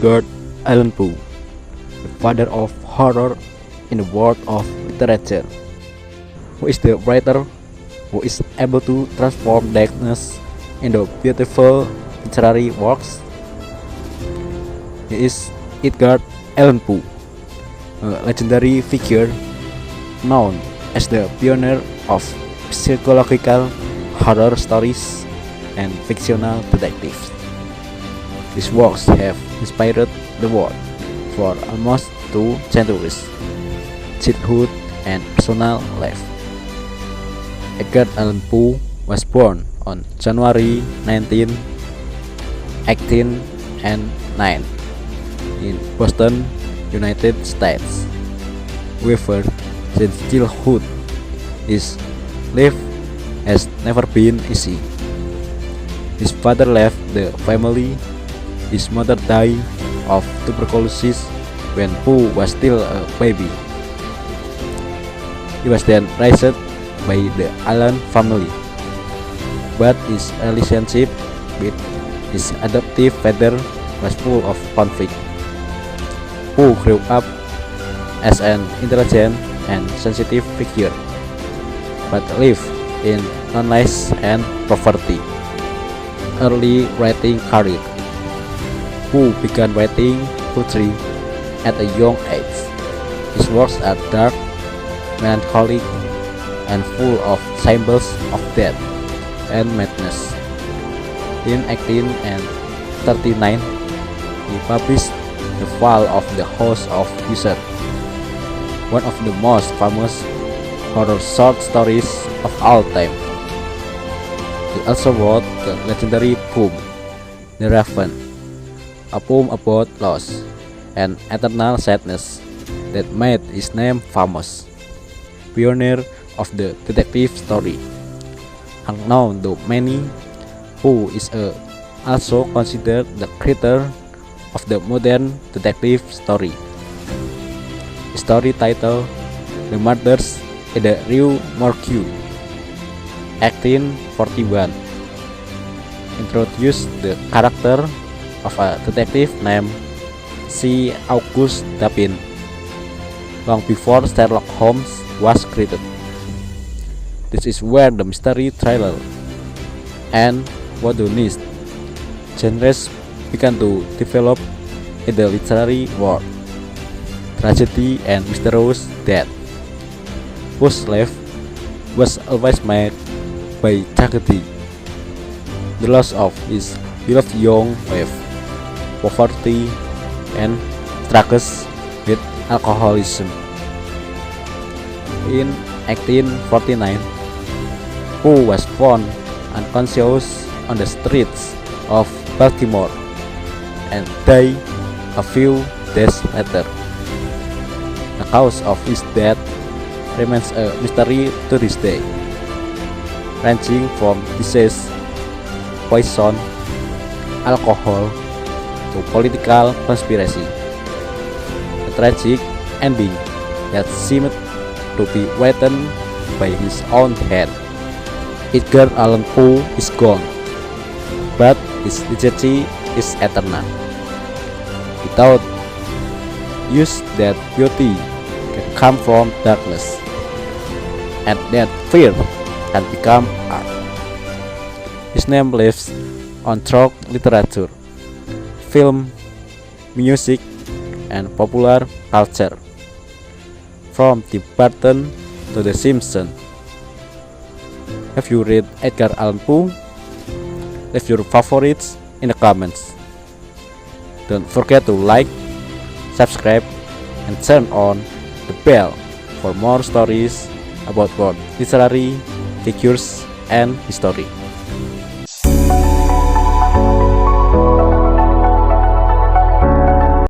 Edgar Allan Poe, the father of horror in the world of literature, who is the writer who is able to transform darkness into beautiful literary works. He is Edgar Allan Poe, a legendary figure known as the pioneer of psychological horror stories and fictional detectives. His works have inspired the world for almost 2 centuries, childhood and personal life. Edgar Allan Poe was born on January 19, 1809 in Boston, United States. However, since childhood, his life has never been easy. His father left the family. His mother died of tuberculosis when Poe was still a baby. He was then raised by the Allan family, but his relationship with his adoptive father was full of conflict. Poe grew up as an intelligent and sensitive figure, but lived in loneliness and poverty. Early writing career. Poe began writing poetry at a young age. His works are dark, melancholic, and full of symbols of death and madness. In 1839, he published The Fall of the House of Usher, one of the most famous horror short stories of all time. He also wrote the legendary poem The Raven, a poem about loss and eternal sadness that made his name famous. Pioneer of the detective story. Unknown to many, Poe is also considered the creator of the modern detective story. The story titled The Murders in the Rue Morgue, 1841, introduced the character of a detective named C. Auguste Dupin long before Sherlock Holmes was created. This is where the mystery thriller and whodunit genres began to develop in the literary world. Tragedy and mysterious death. Poe's life was always marked by tragedy, the loss of his beloved young wife, poverty, and struggles with alcoholism. In 1849, Poe was found unconscious on the streets of Baltimore and died a few days later. The cause of his death remains a mystery to this day, ranging from disease, poison, alcohol, to political conspiracy. A tragic ending that seemed to be written by his own hand. Edgar Allan Poe is gone, but his legacy is eternal. He taught us that beauty can come from darkness, and that fear can become art. His name lives on through literature, film, music, and popular culture, from Tim Burton to The Simpsons. Have you read Edgar Allan Poe? Leave your favorites in the comments. Don't forget to like, subscribe, and turn on the bell for more stories about both literary figures and history.